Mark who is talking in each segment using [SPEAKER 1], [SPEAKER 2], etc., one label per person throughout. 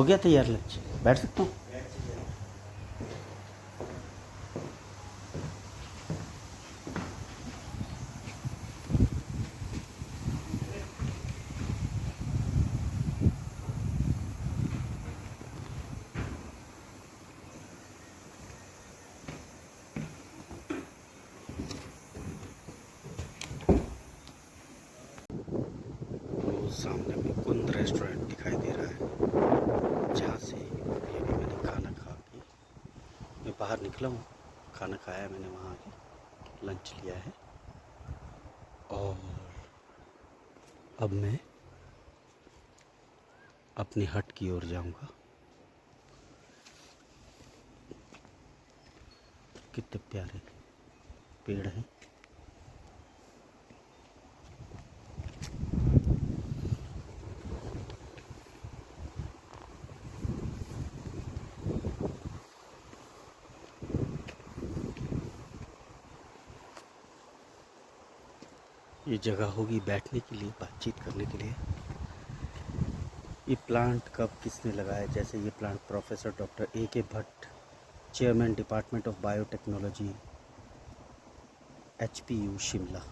[SPEAKER 1] हो गया तैयार लंच? बैठ सकता हूँ? तो सामने में कुंद रेस्टोरेंट दिखाई दे रहा है, जहाँ से अभी मैंने खाना खा के मैं बाहर निकला हूँ। खाना खाया मैंने, वहाँ आके लंच लिया है और अब मैं अपनी हट की ओर जाऊँगा। कितने प्यारे पेड़ हैं। ये जगह होगी बैठने के लिए, बातचीत करने के लिए। ये प्लांट कब किसने लगाया? जैसे ये plant professor doctor A.K. Bhatt, chairman department of biotechnology, HPU Shimla,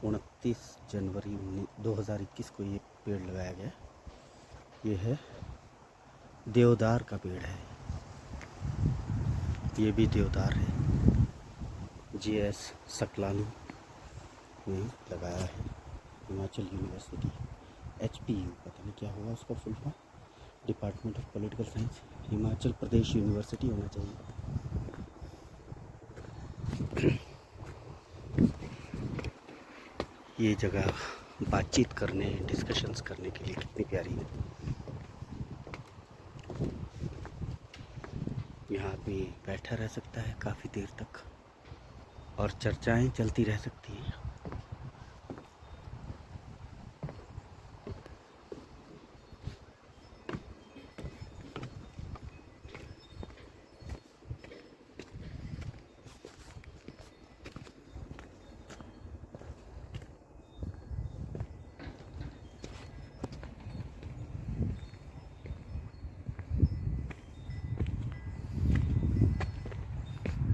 [SPEAKER 1] 29 जनवरी 2021 को ये पेड़ लगाया गया। ये है देवदार का पेड़ है, ये भी देवदार है। GS सकलानी ने लगाया है, हिमाचल यूनिवर्सिटी, HPU, पता नहीं क्या होगा उसका full form, department of political science, Himachal Pradesh university होना चाहिए। ये जगह बातचीत करने, डिस्कशंस करने के लिए कितनी प्यारी है। यहाँ आदमी बैठा रह सकता है काफ़ी देर तक और चर्चाएं चलती रह सकती हैं।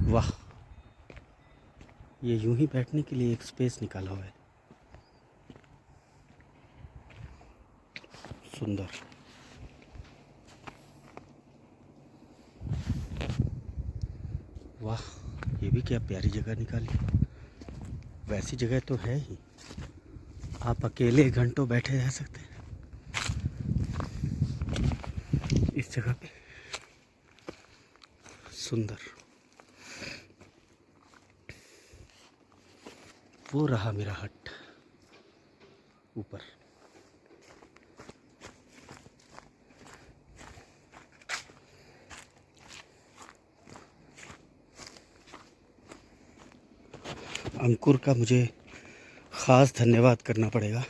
[SPEAKER 1] वाह, ये यूं ही बैठने के लिए एक स्पेस निकाला हुआ है। सुंदर। वाह, ये भी क्या प्यारी जगह निकाली। वैसी जगह तो है ही, आप अकेले घंटों बैठे रह सकते हैं इस जगह पे। सुंदर। वो रहा मेरा हट ऊपर। अंकुर का मुझे ख़ास धन्यवाद करना पड़ेगा,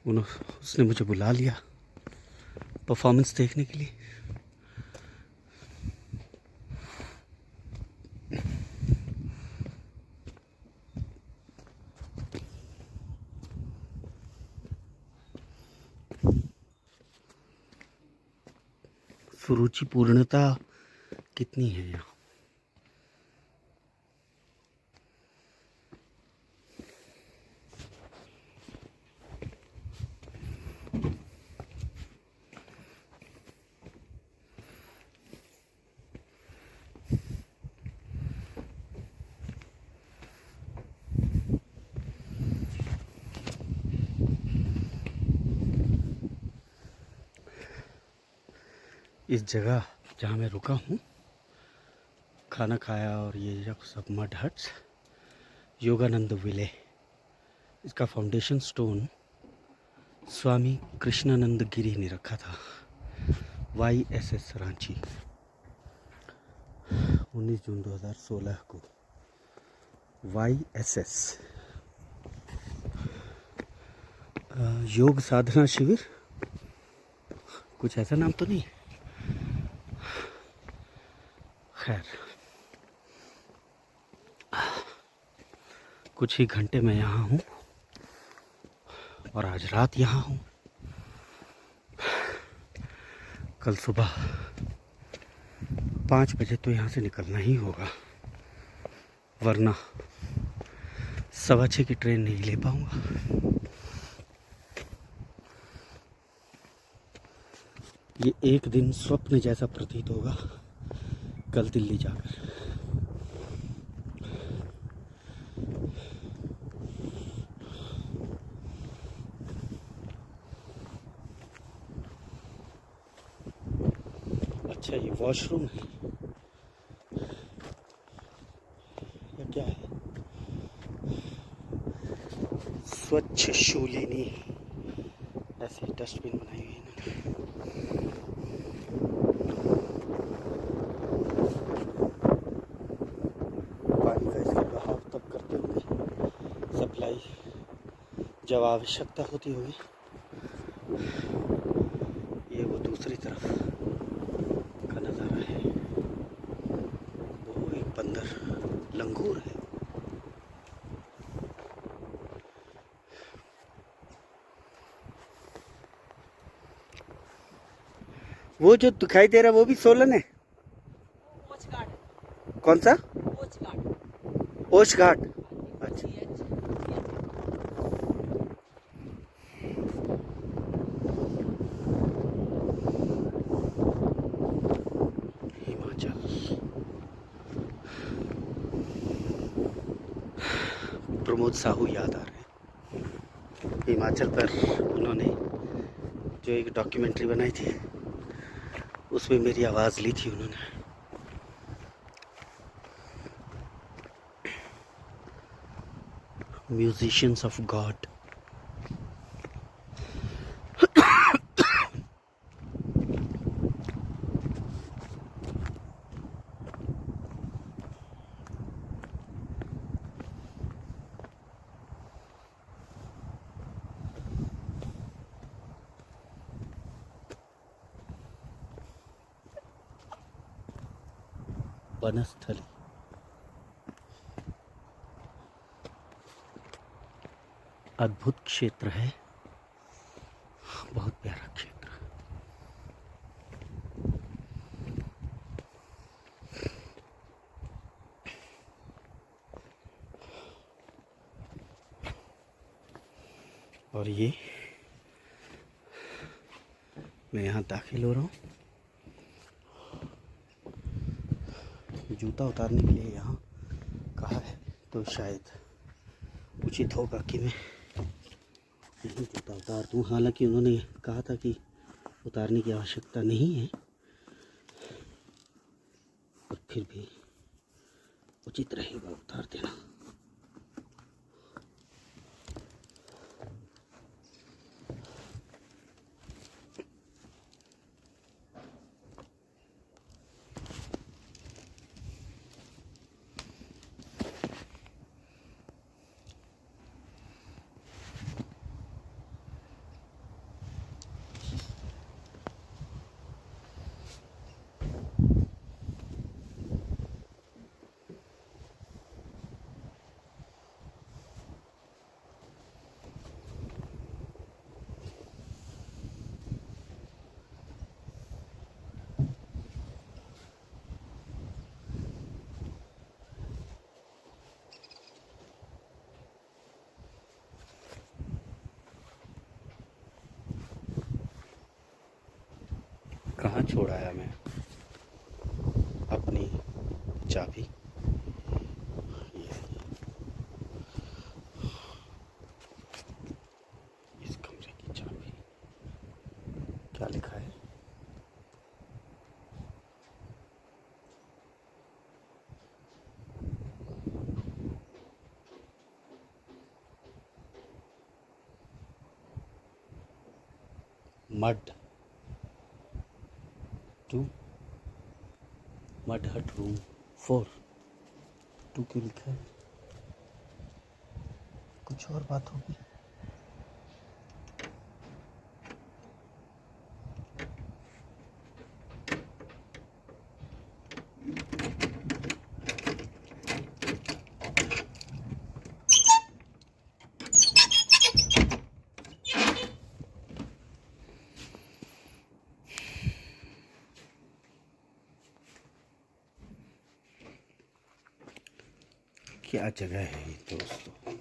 [SPEAKER 1] उसने मुझे बुला लिया परफॉर्मेंस देखने के लिए। सुरुचिपूर्णता कितनी है यहाँ। इस जगह जहाँ मैं रुका हूँ, खाना खाया और ये सब मड हट्स, योगानंद विले, इसका फाउंडेशन स्टोन स्वामी कृष्णानंद गिरी ने रखा था। YSS रांची, 19 जून 2016 को। YSS योग साधना शिविर, कुछ ऐसा नाम तो नहीं। खैर, कुछ ही घंटे मैं यहाँ हूँ और आज रात यहाँ हूँ। कल सुबह 5 बजे तो यहाँ से निकलना ही होगा, वरना 6:15 की ट्रेन नहीं ले पाऊँगा। ये एक दिन स्वप्न जैसा प्रतीत होगा कल दिल्ली जाकर। अच्छा, ये वॉशरूम है या क्या है? स्वच्छ शूलिनी, ऐसे डस्टबिन बनाई हुई है इन्होंने। पानी का इसके बहाव तब करते होंगे सप्लाई जब आवश्यकता होती होगी। ये वो दूसरी तरफ का नज़ारा है, वो एक बंदर लंगूर है। वो जो दिखाई दे रहा है वो भी सोलन है? कौन सा? ओश घाट। अच्छा, हिमाचल। प्रमोद साहू याद आ रहे हैं। हिमाचल पर उन्होंने जो एक डॉक्यूमेंट्री बनाई थी उसमें मेरी आवाज़ ली थी उन्होंने। Musicians of God. वनस्थली, अद्भुत क्षेत्र है, बहुत प्यारा क्षेत्र। और ये मैं यहाँ दाखिल हो रहा हूँ। जूता उतारने के लिए यहाँ कहा है तो शायद उचित होगा कि मैं यही जूता उतार दूँ। हालांकि उन्होंने कहा था कि उतारने की आवश्यकता नहीं है, पर फिर भी उचित रहेगा उतार देना। कहाँ छोड़ आया मैं अपनी चाबी? ये इस कमरे की चाबी। क्या लिखा है? मड 2 मड हट रूम 4। 2 क्यों लिखा है? कुछ और बात होगी। क्या जगह है ये दोस्तों।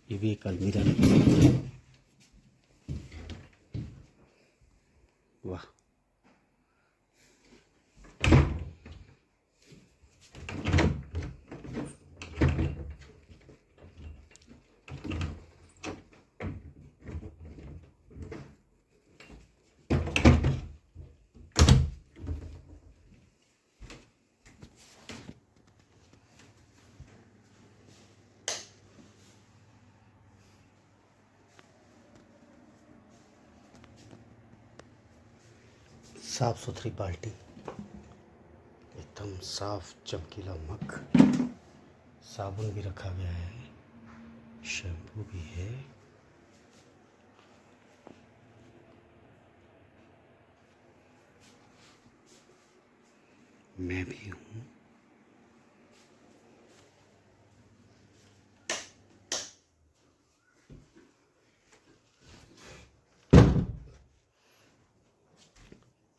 [SPEAKER 1] ये भी एक अलमीरा। वाह, साफ सुथरी बाल्टी, एकदम साफ चमकीला मग, साबुन भी रखा गया है, शैम्पू भी है। मैं भी हूँ।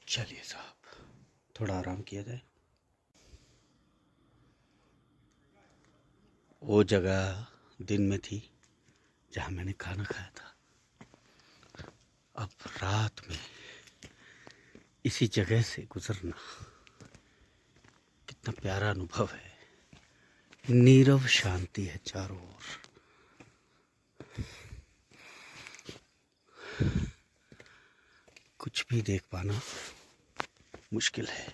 [SPEAKER 1] चलिए साहब, थोड़ा आराम किया जाए। वो जगह दिन में थी जहाँ मैंने खाना खाया था। अब रात में इसी जगह से गुजरना कितना प्यारा अनुभव है। नीरव शांति है चारों ओर। कुछ भी देख पाना मुश्किल है।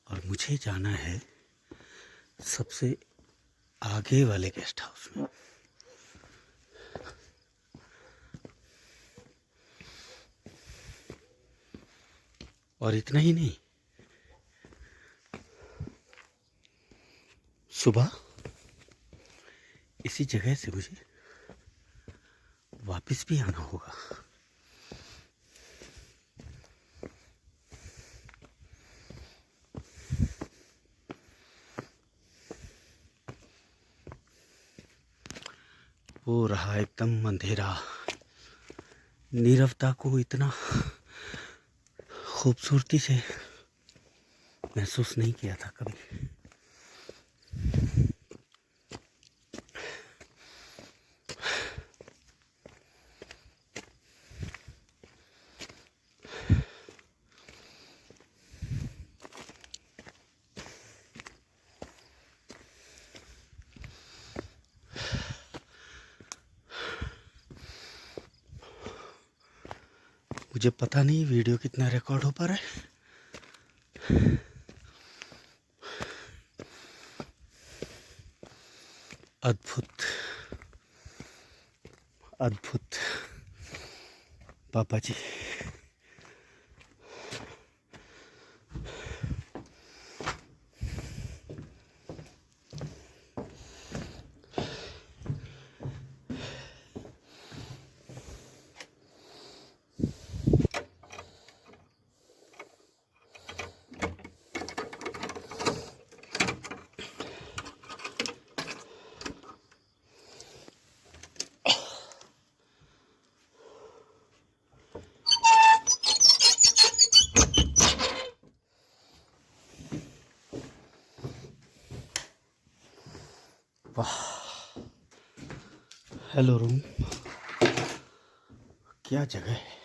[SPEAKER 1] और मुझे जाना है सबसे आगे वाले गेस्ट हाउस में। और इतना ही नहीं, सुबह इसी जगह से मुझे वापस भी आना होगा। वो रहा एकदम अंधेरा। नीरवता को इतना खूबसूरती से महसूस नहीं किया था कभी। मुझे पता नहीं वीडियो कितना रिकॉर्ड हो पा रहा है। अद्भुत अद्भुत पापा जी। वाह, हेलो रूम, क्या जगह है।